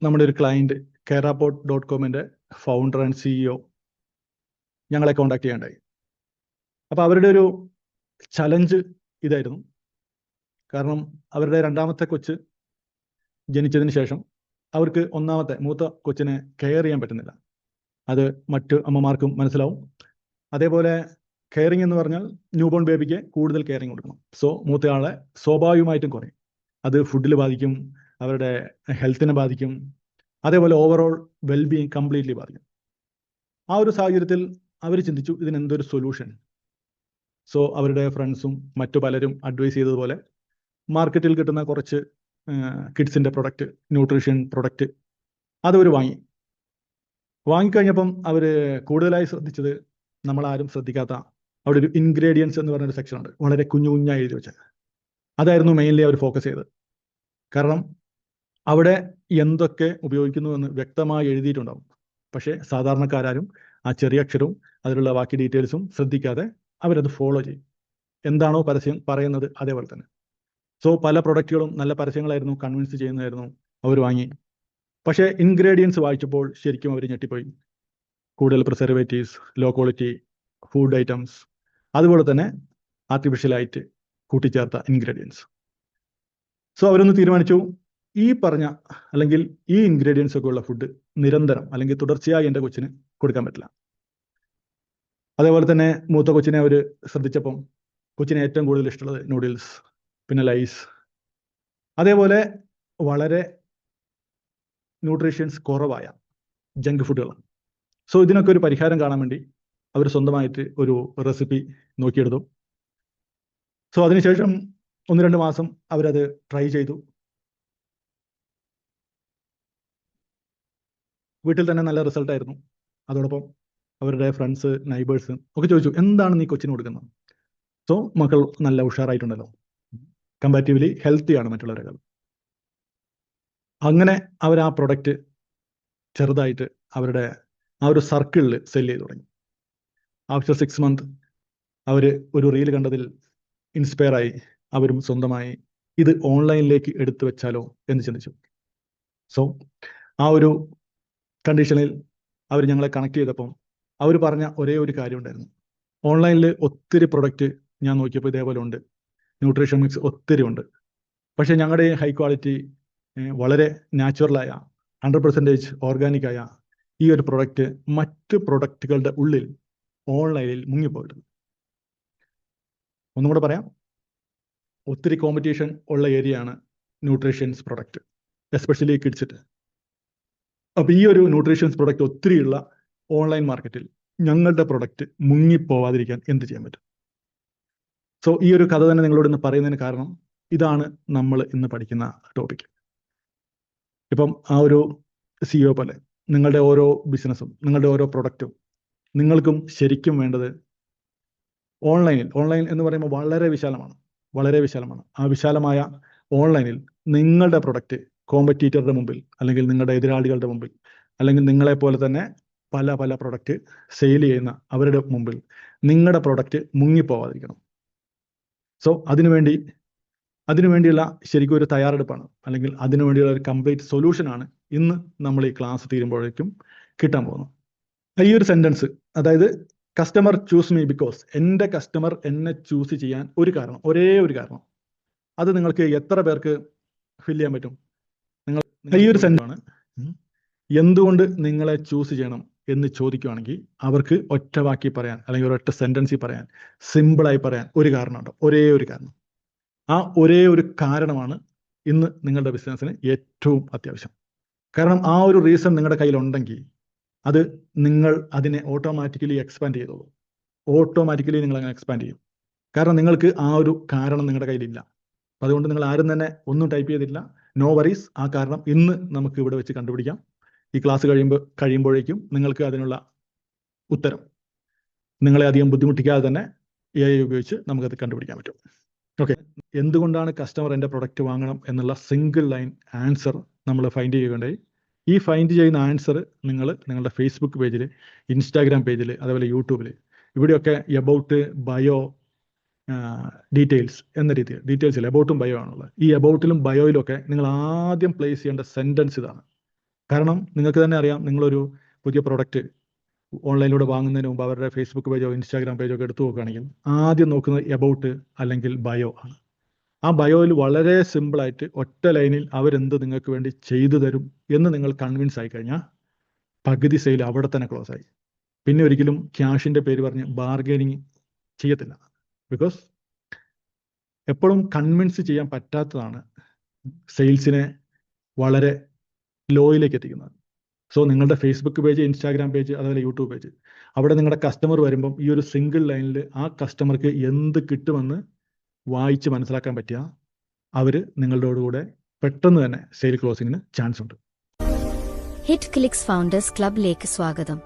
നമ്മുടെ ഒരു client Cairaport.com-ന്റെ founder and CEO ഞങ്ങളെ കോൺടാക്ട് ചെയ്യാണ്ടായി. അപ്പോൾ അവരുടെ ഒരു ചലഞ്ച് ഇതായിരുന്നു. കാരണം അവരുടെ രണ്ടാമത്തെ കൊച്ച് ജനിച്ചതിന് ശേഷം അവർക്ക് മൂത്ത കൊച്ചിനെ കെയർ ചെയ്യാൻ പറ്റുന്നില്ല. അത് മറ്റ് അമ്മമാർക്കും മനസ്സിലാവും. അതേപോലെ കെയറിങ് എന്ന് പറഞ്ഞാൽ ന്യൂബോൺ ബേബിക്ക് കൂടുതൽ കെയറിങ് കൊടുക്കണം. സോ മൂത്തയാളെ സ്വാഭാവികമായിട്ടും കുറയും. അത് ഫുഡിൽ ബാധിക്കും, അവരുടെ ഹെൽത്തിനെ ബാധിക്കും, അതേപോലെ ഓവറോൾ വെൽബീയിങ് കംപ്ലീറ്റ്ലി ബാധിക്കും. ആ ഒരു സാഹചര്യത്തിൽ അവർ ചിന്തിച്ചു ഇതിനെന്തൊരു സൊല്യൂഷൻ. സോ അവരുടെ ഫ്രണ്ട്സും മറ്റു പലരും അഡ്വൈസ് ചെയ്തതുപോലെ മാർക്കറ്റിൽ കിട്ടുന്ന കുറച്ച് കിഡ്സിൻ്റെ പ്രൊഡക്റ്റ്, ന്യൂട്രീഷൻ പ്രൊഡക്റ്റ് അതവർ വാങ്ങിക്കഴിഞ്ഞപ്പം അവർ കൂടുതലായി ശ്രദ്ധിച്ചത് നമ്മളാരും ശ്രദ്ധിക്കാത്ത അവിടെ ഒരു ഇൻഗ്രീഡിയൻസ് എന്ന് പറഞ്ഞൊരു സെക്ഷൻ ഉണ്ട്, വളരെ കുഞ്ഞായി എഴുതി വെച്ചത്. അതായിരുന്നു മെയിൻലി അവർ ഫോക്കസ് ചെയ്തത്. കാരണം അവിടെ എന്തൊക്കെ ഉപയോഗിക്കുന്നു എന്ന് വ്യക്തമായി എഴുതിയിട്ടുണ്ടാവും. പക്ഷേ സാധാരണക്കാരും ആ ചെറിയ അക്ഷരവും അതിലുള്ള ബാക്കി ഡീറ്റെയിൽസും ശ്രദ്ധിക്കാതെ അവരത് ഫോളോ ചെയ്യും. എന്താണോ പരസ്യം പറയുന്നത് അതേപോലെ തന്നെ. സോ പല പ്രൊഡക്റ്റുകളും നല്ല പരസ്യങ്ങളായിരുന്നു, കൺവിൻസ് ചെയ്യുന്നതായിരുന്നു, അവർ വാങ്ങി. പക്ഷേ ഇൻഗ്രീഡിയൻസ് വായിച്ചപ്പോൾ ശരിക്കും അവർ ഞെട്ടിപ്പോയി. കൂടുതൽ preservatives, low quality food items, അതുപോലെ തന്നെ ആർട്ടിഫിഷ്യലായിട്ട് കൂട്ടിച്ചേർത്ത ഇൻഗ്രീഡിയൻസ്. സോ അവരൊന്ന് തീരുമാനിച്ചു, ഈ പറഞ്ഞ അല്ലെങ്കിൽ ഈ ഇൻഗ്രീഡിയൻസ് ഒക്കെ ഉള്ള ഫുഡ് നിരന്തരം അല്ലെങ്കിൽ തുടർച്ചയായി എൻ്റെ കൊച്ചിന് കൊടുക്കാൻ പറ്റില്ല. അതേപോലെ തന്നെ മൂത്ത കൊച്ചിനെ അവർ ശ്രദ്ധിച്ചപ്പം കൊച്ചിനെ ഏറ്റവും കൂടുതൽ ഇഷ്ടമുള്ളത് നൂഡിൽസ്, പിന്നെ ലൈസ്, അതേപോലെ വളരെ ന്യൂട്രീഷ്യൻസ് കുറവായ ജങ്ക് ഫുഡുകളാണ്. സോ ഇതിനൊക്കെ ഒരു പരിഹാരം കാണാൻ വേണ്ടി അവർ സ്വന്തമായിട്ട് ഒരു റെസിപ്പി നോക്കിയെടുത്തു. സോ അതിനുശേഷം 1-2 മാസം അവരത് ട്രൈ ചെയ്തു. വീട്ടിൽ തന്നെ നല്ല റിസൾട്ടായിരുന്നു. അതോടൊപ്പം അവരുടെ ഫ്രണ്ട്സ്, നൈബേഴ്സ് ഒക്കെ ചോദിച്ചു, എന്താണ് നീ കൊച്ചിന് കൊടുക്കുന്നത്? സോ മക്കൾ നല്ല ഉഷാറായിട്ടുണ്ടല്ലോ, കമ്പാരിറ്റീവ്ലി ഹെൽത്തിയാണ് മറ്റുള്ളവരെക്കാൾ. അങ്ങനെ അവർ ആ പ്രൊഡക്റ്റ് ചെറുതായിട്ട് അവരുടെ ആ ഒരു സർക്കിളിൽ സെല് ചെയ്ത് തുടങ്ങി. ആഫ്റ്റർ 6 months അവർ ഒരു റീൽ കണ്ടതിൽ ഇൻസ്പയറായി അവരും സ്വന്തമായി ഇത് ഓൺലൈനിലേക്ക് എടുത്തു വെച്ചാലോ എന്ന് ചിന്തിച്ചു. സോ ആ ഒരു കണ്ടീഷനിൽ അവർ ഞങ്ങളെ കണക്ട് ചെയ്തപ്പം അവർ പറഞ്ഞ ഒരേ ഒരു കാര്യം ഉണ്ടായിരുന്നു. ഓൺലൈനിൽ ഒത്തിരി പ്രൊഡക്റ്റ് ഞാൻ നോക്കിയപ്പോൾ ഇതേപോലെ ഉണ്ട്, ന്യൂട്രീഷൻ മിക്സ് ഒത്തിരി ഉണ്ട്. പക്ഷേ ഞങ്ങളുടെ ഹൈ ക്വാളിറ്റി വളരെ നാച്ചുറലായ 100% ഓർഗാനിക്കായ ഈ ഒരു പ്രൊഡക്റ്റ് മറ്റ് പ്രൊഡക്റ്റുകളുടെ ഉള്ളിൽ ഓൺലൈനിൽ മുങ്ങിപ്പോയിട്ടുണ്ട്. ഒന്നും കൂടെ പറയാം, ഒത്തിരി കോമ്പറ്റീഷൻ ഉള്ള ഏരിയയാണ് ന്യൂട്രീഷ്യൻസ് പ്രൊഡക്റ്റ്, എസ്പെഷ്യലി കിഡ്സിട്ട്. അപ്പോൾ ഈ ഒരു ന്യൂട്രീഷ്യൻസ് പ്രൊഡക്റ്റ് ഒത്തിരിയുള്ള ഓൺലൈൻ മാർക്കറ്റിൽ ഞങ്ങളുടെ പ്രൊഡക്റ്റ് മുങ്ങിപ്പോവാതിരിക്കാൻ എന്ത് ചെയ്യാൻ പറ്റും? സോ ഈ ഒരു കഥ തന്നെ നിങ്ങളോട് ഇന്ന് പറയുന്നതിന് കാരണം ഇതാണ് നമ്മൾ ഇന്ന് പഠിക്കുന്ന ടോപ്പിക്. ഇപ്പം ആ ഒരു CEO പോലെ നിങ്ങളുടെ ഓരോ ബിസിനസ്സും നിങ്ങളുടെ ഓരോ പ്രൊഡക്റ്റും നിങ്ങൾക്കും ശരിക്കും വേണ്ടത് ഓൺലൈൻ എന്ന് പറയുമ്പോൾ വളരെ വിശാലമാണ്. ആ വിശാലമായ ഓൺലൈനിൽ നിങ്ങളുടെ പ്രൊഡക്റ്റ് കോമ്പറ്റീറ്ററുടെ മുമ്പിൽ അല്ലെങ്കിൽ നിങ്ങളുടെ എതിരാളികളുടെ മുമ്പിൽ അല്ലെങ്കിൽ നിങ്ങളെപ്പോലെ തന്നെ പല പ്രൊഡക്റ്റ് സെയിൽ ചെയ്യുന്ന അവരുടെ മുമ്പിൽ നിങ്ങളുടെ പ്രൊഡക്റ്റ് മുങ്ങിപ്പോവാതിരിക്കണം. സോ അതിനുവേണ്ടിയുള്ള ശരിക്കും ഒരു തയ്യാറെടുപ്പാണ്, അല്ലെങ്കിൽ അതിനുവേണ്ടിയുള്ള ഒരു കംപ്ലീറ്റ് സൊല്യൂഷനാണ് ഇന്ന് നമ്മൾ ഈ ക്ലാസ് തീരുമ്പോഴേക്കും കിട്ടാൻ പോകുന്നത്. ഈ ഒരു സെന്റൻസ്, അതായത് കസ്റ്റമർ ചൂസ് മീ ബിക്കോസ്, എൻ്റെ കസ്റ്റമർ എന്നെ ചൂസ് ചെയ്യാൻ ഒരേ ഒരു കാരണം, അത് നിങ്ങൾക്ക് എത്ര പേർക്ക് ഫിൽ ചെയ്യാൻ പറ്റും? ഈ ഒരു സെന്റൻസ് എന്തുകൊണ്ട് നിങ്ങളെ ചൂസ് ചെയ്യണം എന്ന് ചോദിക്കുകയാണെങ്കിൽ അവർക്ക് ഒറ്റ വാക്കി പറയാൻ അല്ലെങ്കിൽ ഒരൊറ്റ സെന്റൻസിൽ പറയാൻ, സിമ്പിളായി പറയാൻ ഒരു കാരണമുണ്ടോ? ഒരേ ഒരു കാരണം. ആ ഒരേ ഒരു കാരണമാണ് ഇന്ന് നിങ്ങളുടെ ബിസിനസ്സിന് ഏറ്റവും അത്യാവശ്യം. കാരണം ആ ഒരു റീസൺ നിങ്ങളുടെ കയ്യിലുണ്ടെങ്കിൽ അത് നിങ്ങൾ അതിനെ ഓട്ടോമാറ്റിക്കലി എക്സ്പാൻഡ് ചെയ്തോളൂ. നിങ്ങൾ അങ്ങനെ എക്സ്പാൻഡ് ചെയ്യും. കാരണം നിങ്ങൾക്ക് ആ ഒരു കാരണം നിങ്ങളുടെ കയ്യിലില്ല. അതുകൊണ്ട് നിങ്ങൾ ആരും തന്നെ ഒന്നും ടൈപ്പ് ചെയ്തിട്ടില്ല. No worries. ആ കാരണം ഇന്ന് നമുക്ക് ഇവിടെ വെച്ച് കണ്ടുപിടിക്കാം. ഈ ക്ലാസ് കഴിയുമ്പോഴേക്കും നിങ്ങൾക്ക് അതിനുള്ള ഉത്തരം നിങ്ങളെ അധികം ബുദ്ധിമുട്ടിക്കാതെ തന്നെ AI ഉപയോഗിച്ച് നമുക്കത് കണ്ടുപിടിക്കാൻ പറ്റും. ഓക്കെ, എന്തുകൊണ്ടാണ് കസ്റ്റമർ എൻ്റെ പ്രൊഡക്റ്റ് വാങ്ങണം എന്നുള്ള സിംഗിൾ ലൈൻ ആൻസർ നമ്മൾ ഫൈൻഡ് ചെയ്യുകയുണ്ടായി. ഈ ഫൈൻഡ് ചെയ്യുന്ന ആൻസർ നിങ്ങൾ നിങ്ങളുടെ ഫേസ്ബുക്ക് പേജിൽ, ഇൻസ്റ്റാഗ്രാം പേജിൽ, അതേപോലെ യൂട്യൂബിൽ, ഇവിടെയൊക്കെ എബൌട്ട്, ബയോ, ഡീറ്റെയിൽസ് എന്ന രീതിയിൽ, ഡീറ്റെയിൽസിൽ എബൌട്ടും ബയോ ആണുള്ളത്. ഈ എബൌട്ടിലും ബയോയിലും ഒക്കെ നിങ്ങൾ ആദ്യം പ്ലേസ് ചെയ്യേണ്ട സെൻറ്റൻസ് ഇതാണ്: കാരണം നിങ്ങൾക്ക് തന്നെ അറിയാം, നിങ്ങളൊരു പുതിയ പ്രൊഡക്റ്റ് ഓൺലൈനിലൂടെ വാങ്ങുന്നതിന് മുമ്പ് അവരുടെ ഫേസ്ബുക്ക് പേജോ ഇൻസ്റ്റാഗ്രാം പേജോ ഒക്കെ എടുത്തു നോക്കുകയാണെങ്കിൽ ആദ്യം നോക്കുന്നത് എബൌട്ട് അല്ലെങ്കിൽ ബയോ ആണ്. ആ ബയോയിൽ വളരെ സിമ്പിളായിട്ട് ഒറ്റ ലൈനിൽ അവരെന്ത് നിങ്ങൾക്ക് വേണ്ടി ചെയ്തു തരും എന്ന് നിങ്ങൾ കൺവിൻസ് ആയി കഴിഞ്ഞാൽ പകുതി സെയിൽ അവിടെ തന്നെ ക്ലോസ് ആയി. പിന്നെ ഒരിക്കലും ക്യാഷിൻ്റെ പേര് പറഞ്ഞ് ബാർഗെയിനിങ് ചെയ്യത്തില്ല. ബിക്കോസ് എപ്പോഴും കൺവിൻസ് ചെയ്യാൻ പറ്റാത്തതാണ് സെയിൽസിനെ വളരെ ലോയിലേക്ക് എത്തിക്കുന്നത്. സോ നിങ്ങളുടെ ഫേസ്ബുക്ക് പേജ്, ഇൻസ്റ്റാഗ്രാം പേജ്, അതുപോലെ യൂട്യൂബ് പേജ്, അവിടെ നിങ്ങളുടെ കസ്റ്റമർ വരുമ്പം ഈ ഒരു സിംഗിൾ ലൈനിൽ ആ കസ്റ്റമർക്ക് എന്ത് കിട്ടുമെന്ന് വായിച്ച് മനസ്സിലാക്കാൻ പറ്റിയ അവർ നിങ്ങളുടെ കൂടെ പെട്ടെന്ന് തന്നെ സെയിൽ ക്ലോസിങ്ങിന് ചാൻസ് ഉണ്ട്. ഹിറ്റ് ക്ലിക്സ് ഫൗണ്ടേഴ്സ് ക്ലബിലേക്ക് സ്വാഗതം.